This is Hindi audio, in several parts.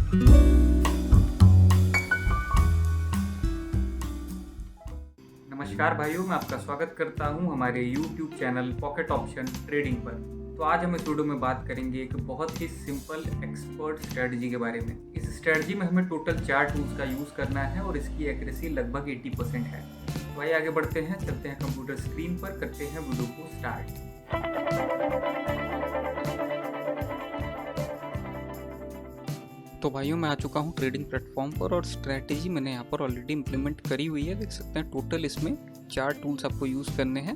नमस्कार भाइयों, मैं आपका स्वागत करता हूं हमारे YouTube channel pocket option trading पर। तो आज हम इस वीडियो में बात करेंगे एक बहुत ही सिंपल एक्सपर्ट स्ट्रेटजी के बारे में। इस स्ट्रेटजी में हमें टोटल 4 टूल्स का यूज़ करना है और इसकी एक्यूरेसी लगभग 80% है। तो आइए आगे बढ़ते हैं, चलते हैं कंप्यूटर स्क्रीन पर, करते हैं वीडियो को स्टार्ट। तो भाइयों, मैं आ चुका हूँ ट्रेडिंग प्लेटफॉर्म पर और स्ट्रैटेजी मैंने यहाँ पर ऑलरेडी इंप्लीमेंट करी हुई है। देख सकते हैं टोटल इसमें 4 टूल्स आपको यूज़ करने हैं।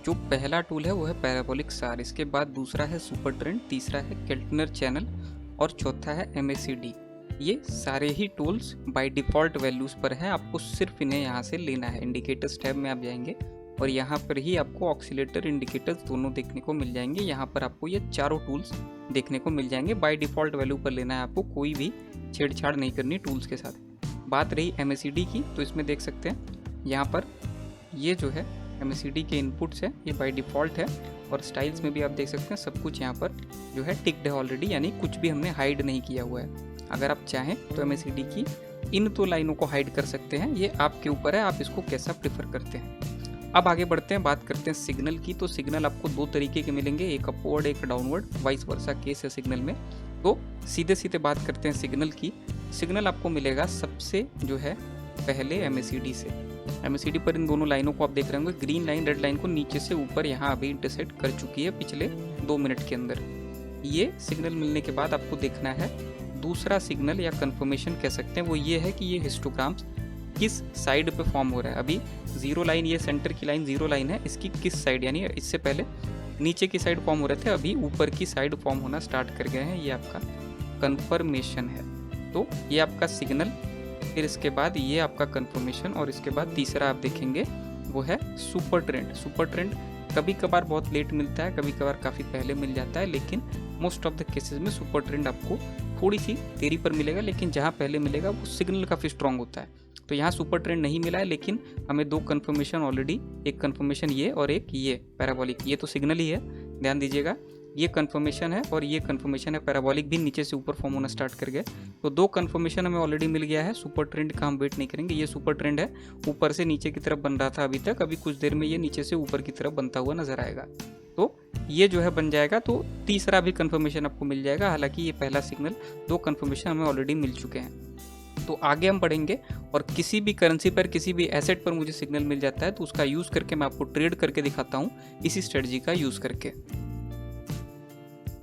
जो पहला टूल है वो है पैराबोलिक सार, इसके बाद दूसरा है सुपर ट्रेंड, तीसरा है केल्टनर चैनल और चौथा है MACD। ये सारे ही टूल्स बाय डिफ़ॉल्ट वैल्यूज़ पर हैं, आपको सिर्फ इन्हें यहाँ से लेना है। इंडिकेटर्स टैब में आप जाएंगे और यहाँ पर ही आपको ऑक्सीलेटर इंडिकेटर्स दोनों देखने को मिल जाएंगे। यहाँ पर आपको ये चारों टूल्स देखने को मिल जाएंगे। बाय डिफ़ॉल्ट वैल्यू पर लेना है आपको, कोई भी छेड़छाड़ नहीं करनी टूल्स के साथ। बात रही MACD की, तो इसमें देख सकते हैं यहाँ पर ये जो है MACD के इनपुट्स है, ये बाय डिफ़ॉल्ट है। और स्टाइल्स में भी आप देख सकते हैं सब कुछ यहाँ पर जो है टिक्ड है ऑलरेडी, यानी कुछ भी हमने हाइड नहीं किया हुआ है। अगर आप चाहें तो MACD की इन 2 लाइनों को हाइड कर सकते हैं, ये आपके ऊपर है, आप इसको कैसा प्रेफर करते हैं। अब आगे बढ़ते हैं, बात करते हैं सिग्नल की। तो सिग्नल आपको 2 तरीके के मिलेंगे, एक अपवर्ड एक डाउनवर्ड, वाइस वर्सा केस है सिग्नल में। तो सीधे सीधे बात करते हैं सिग्नल की। सिग्नल आपको मिलेगा सबसे जो है पहले MACD से। MACD पर इन दोनों लाइनों को आप देख रहे होंगे, ग्रीन लाइन रेड लाइन को नीचे से ऊपर यहाँ अभी इंटरसेक्ट कर चुकी है पिछले 2 मिनट के अंदर। ये सिग्नल मिलने के बाद आपको देखना है दूसरा सिग्नल या कंफर्मेशन कह सकते हैं, वो ये है कि ये हिस्टोग्राम्स किस साइड पे फॉर्म हो रहा है। अभी 0 लाइन, ये सेंटर की लाइन 0 लाइन है, इसकी किस साइड, यानी इससे पहले नीचे की साइड फॉर्म हो रहे थे, अभी ऊपर की साइड फॉर्म होना स्टार्ट कर गए हैं। ये आपका कंफर्मेशन है। तो ये आपका सिग्नल, फिर इसके बाद ये आपका कंफर्मेशन और इसके बाद तीसरा आप देखेंगे वो है सुपर ट्रेंड। सुपर ट्रेंड कभी कभार बहुत लेट मिलता है, कभी कभार काफ़ी पहले मिल जाता है, लेकिन मोस्ट ऑफ द केसेस में सुपर ट्रेंड आपको थोड़ी सी देरी पर मिलेगा, लेकिन जहाँ पहले मिलेगा वो सिग्नल काफ़ी स्ट्रॉन्ग होता है। तो यहाँ सुपर ट्रेंड नहीं मिला है, लेकिन हमें 2 कंफर्मेशन ऑलरेडी, एक कंफर्मेशन ये और एक ये पैराबोलिक, ये तो सिग्नल ही है, ध्यान दीजिएगा। ये कंफर्मेशन है और ये कंफर्मेशन है, पैराबोलिक भी नीचे से ऊपर फॉर्म होना स्टार्ट कर गया। तो 2 कंफर्मेशन हमें ऑलरेडी मिल गया है। सुपर ट्रेंड का हम वेट नहीं करेंगे, ये सुपर ट्रेंड है, ऊपर से नीचे की तरफ बन रहा था अभी तक, अभी कुछ देर में ये नीचे से ऊपर की तरफ बनता हुआ नजर आएगा। तो ये जो है बन जाएगा, तो तीसरा भी कंफर्मेशन आपको मिल जाएगा। हालांकि ये पहला सिग्नल, 2 कंफर्मेशन हमें ऑलरेडी मिल चुके हैं। तो आगे हम बढ़ेंगे और किसी भी करेंसी पर, किसी भी एसेट पर मुझे सिग्नल मिल जाता है तो उसका यूज़ करके मैं आपको ट्रेड करके दिखाता हूँ, इसी स्ट्रेटजी का यूज़ करके।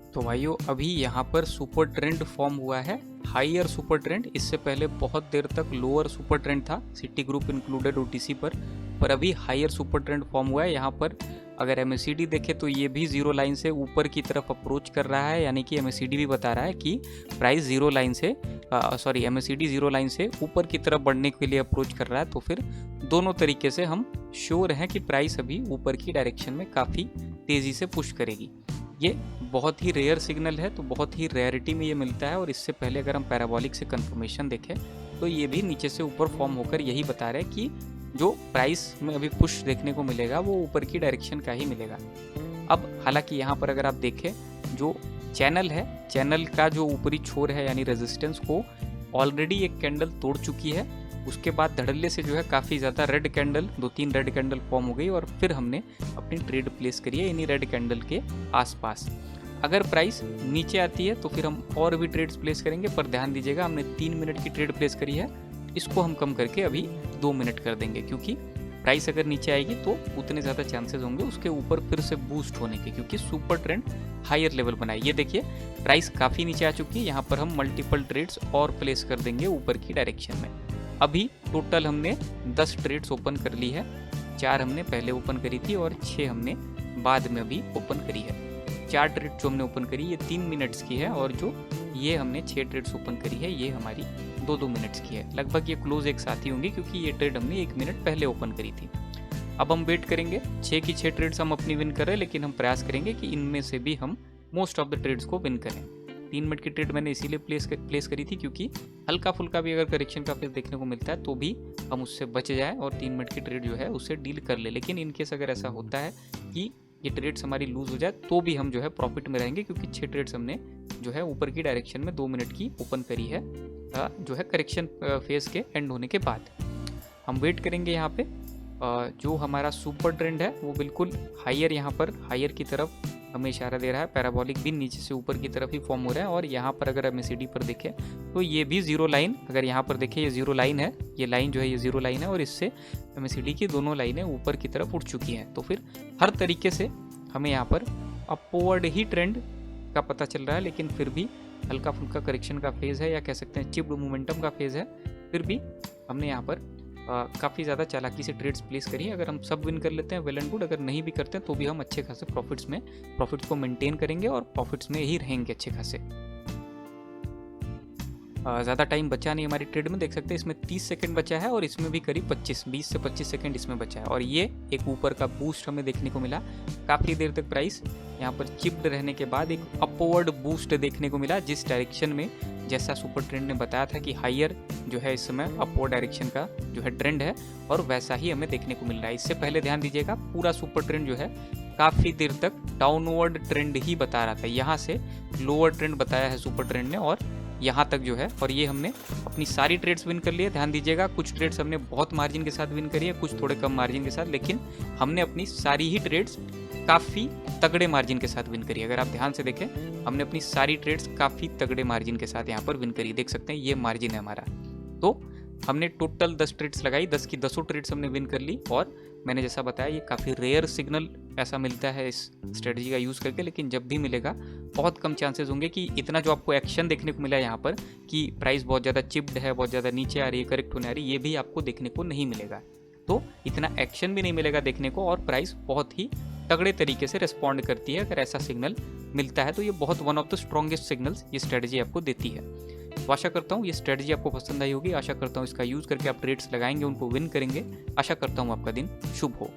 तो भाइयों, अभी यहाँ पर सुपर ट्रेंड फॉर्म हुआ है, हायर सुपर ट्रेंड। इससे पहले बहुत देर तक लोअर सुपर ट्रेंड था, सिटी ग्रुप इंक्लूडेड OTC पर अभी हायर सुपर ट्रेंड फॉर्म हुआ है। यहाँ पर अगर MACD देखे तो ये भी 0 लाइन से ऊपर की तरफ अप्रोच कर रहा है, यानी कि MACD भी बता रहा है कि प्राइस 0 लाइन से MACD 0 लाइन से ऊपर की तरफ बढ़ने के लिए अप्रोच कर रहा है। तो फिर दोनों तरीके से हम श्योर हैं कि प्राइस अभी ऊपर की डायरेक्शन में काफ़ी तेज़ी से पुश करेगी। ये बहुत ही रेयर सिग्नल है, तो बहुत ही रेयरिटी में ये मिलता है। और इससे पहले अगर हम पैराबोलिक से कंफर्मेशन देखें तो ये भी नीचे से ऊपर फॉर्म होकर यही बता रहे हैं कि जो प्राइस में अभी पुश देखने को मिलेगा वो ऊपर की डायरेक्शन का ही मिलेगा। अब हालांकि यहाँ पर अगर आप देखें, जो चैनल है, चैनल का जो ऊपरी छोर है यानी रेजिस्टेंस को ऑलरेडी एक कैंडल तोड़ चुकी है। उसके बाद धड़ल्ले से जो है काफ़ी ज़्यादा red candle, 2-3 red candle form हो गई और फिर हमने अपनी ट्रेड प्लेस करी है इन्हीं रेड कैंडल के आसपास। अगर प्राइस नीचे आती है तो फिर हम और भी ट्रेड्स प्लेस करेंगे, पर ध्यान दीजिएगा हमने 3 मिनट की ट्रेड प्लेस करी है, इसको हम कम करके अभी 2 मिनट कर देंगे, क्योंकि प्राइस अगर नीचे आएगी तो उतने ज़्यादा चांसेस होंगे उसके ऊपर फिर से बूस्ट होने के, क्योंकि सुपर ट्रेंड हायर लेवल बनाए। ये देखिए प्राइस काफ़ी नीचे आ चुकी है, यहाँ पर हम मल्टीपल ट्रेड्स और प्लेस कर देंगे ऊपर की डायरेक्शन में। अभी टोटल हमने 10 ट्रेड्स ओपन कर ली है, 4 हमने पहले ओपन करी थी और 6 हमने बाद में अभी ओपन करी है। 4 ट्रेड जो हमने ओपन करी ये 3 मिनट्स की है और जो ये हमने 6 ट्रेड्स ओपन करी है ये हमारी 2-2 मिनट्स की है। लगभग ये क्लोज एक साथ ही होंगी, क्योंकि ये ट्रेड हमने 1 मिनट पहले ओपन करी थी। अब हम वेट करेंगे, 6 की 6 ट्रेड्स हम अपनी विन कर रहे हैं, लेकिन हम प्रयास करेंगे कि इनमें से भी हम मोस्ट ऑफ द ट्रेड्स को विन करें। 3 मिनट की ट्रेड मैंने इसीलिए प्लेस करी थी क्योंकि हल्का फुल्का भी अगर करेक्शन का फेस देखने को मिलता है तो भी हम उससे बच जाए और 3 मिनट की ट्रेड जो है उससे डील कर ले। लेकिन इनकेस अगर ऐसा होता है कि ये ट्रेड्स हमारी लूज हो जाए तो भी हम जो है प्रॉफिट में रहेंगे, क्योंकि 6 ट्रेड्स हमने जो है ऊपर की डायरेक्शन में 2 मिनट की ओपन करी है जो है करेक्शन फेज के एंड होने के बाद। हम वेट करेंगे यहाँ पे। जो हमारा सुपर ट्रेंड है वो बिल्कुल हायर, यहाँ पर हायर की तरफ हमें इशारा दे रहा है। पैराबोलिक भी नीचे से ऊपर की तरफ ही फॉर्म हो रहा है, और यहाँ पर अगर MACD पर देखें तो ये भी जीरो लाइन, अगर यहाँ पर देखें ये जीरो लाइन है, ये लाइन जो है ये जीरो लाइन है, और इससे MACD की दोनों लाइनें ऊपर की तरफ उठ चुकी हैं। तो फिर हर तरीके से हमें यहाँ पर अपवर्ड ही ट्रेंड का पता चल रहा है, लेकिन फिर भी हल्का फुल्का करेक्शन का फेज़ है, या कह सकते हैं चिप्ड मोमेंटम का फेज़ है। फिर भी हमने यहाँ पर काफ़ी ज़्यादा चालाकी से ट्रेड्स प्लेस करी है। अगर हम सब विन कर लेते हैं वेल एंड गुड, अगर नहीं भी करते हैं तो भी हम अच्छे खासे प्रॉफिट्स को मेंटेन करेंगे और प्रॉफिट्स में ही रहेंगे अच्छे खासे। ज़्यादा टाइम बचा नहीं हमारी ट्रेड में, देख सकते हैं इसमें 30 सेकंड बचा है, और इसमें भी करीब 20 से 25 सेकंड इसमें बचा है। और ये एक ऊपर का बूस्ट हमें देखने को मिला। काफ़ी देर तक प्राइस यहाँ पर चिप्ड रहने के बाद एक अपवर्ड बूस्ट देखने को मिला, जिस डायरेक्शन में जैसा सुपर ट्रेंड ने बताया था कि हायर जो है इस समय अपवर्ड डायरेक्शन का जो है ट्रेंड है, और वैसा ही हमें देखने को मिल रहा है। इससे पहले ध्यान दीजिएगा, पूरा सुपर ट्रेंड जो है काफ़ी देर तक डाउनवर्ड ट्रेंड ही बता रहा था। यहाँ से लोअर ट्रेंड बताया है सुपर ट्रेंड ने, और यहाँ तक जो है, और ये हमने अपनी सारी ट्रेड्स विन कर ली है। ध्यान दीजिएगा, कुछ ट्रेड्स हमने बहुत मार्जिन के साथ विन करी है, कुछ थोड़े कम मार्जिन के साथ, लेकिन हमने अपनी सारी ही ट्रेड्स काफ़ी तगड़े मार्जिन के साथ विन करी। अगर आप ध्यान से देखें, हमने अपनी सारी ट्रेड्स काफ़ी तगड़े मार्जिन के साथ यहाँ पर विन करी। देख सकते हैं ये मार्जिन है हमारा। तो हमने टोटल 10 ट्रेड्स लगाई, 10 की 10 ट्रेड्स हमने विन कर ली। और मैंने जैसा बताया, ये काफ़ी रेयर सिग्नल ऐसा मिलता है इस स्ट्रेटजी का यूज़ करके, लेकिन जब भी मिलेगा बहुत कम चांसेस होंगे कि इतना जो आपको एक्शन देखने को मिला यहाँ पर कि प्राइस बहुत ज़्यादा चिप्ड है, बहुत ज़्यादा नीचे आ रही है, करेक्ट होने आ रही है, ये भी आपको देखने को नहीं मिलेगा। तो इतना एक्शन भी नहीं मिलेगा देखने को, और प्राइस बहुत ही तगड़े तरीके से रिस्पॉन्ड करती है। अगर ऐसा सिग्नल मिलता है तो ये बहुत one of the strongest signals ये स्ट्रेटजी आपको देती है। तो आशा करता हूँ ये स्ट्रेटजी आपको पसंद आई होगी। आशा करता हूँ इसका यूज़ करके आप ट्रेड्स लगाएंगे, उनको विन करेंगे। आशा करता हूँ आपका दिन शुभ हो।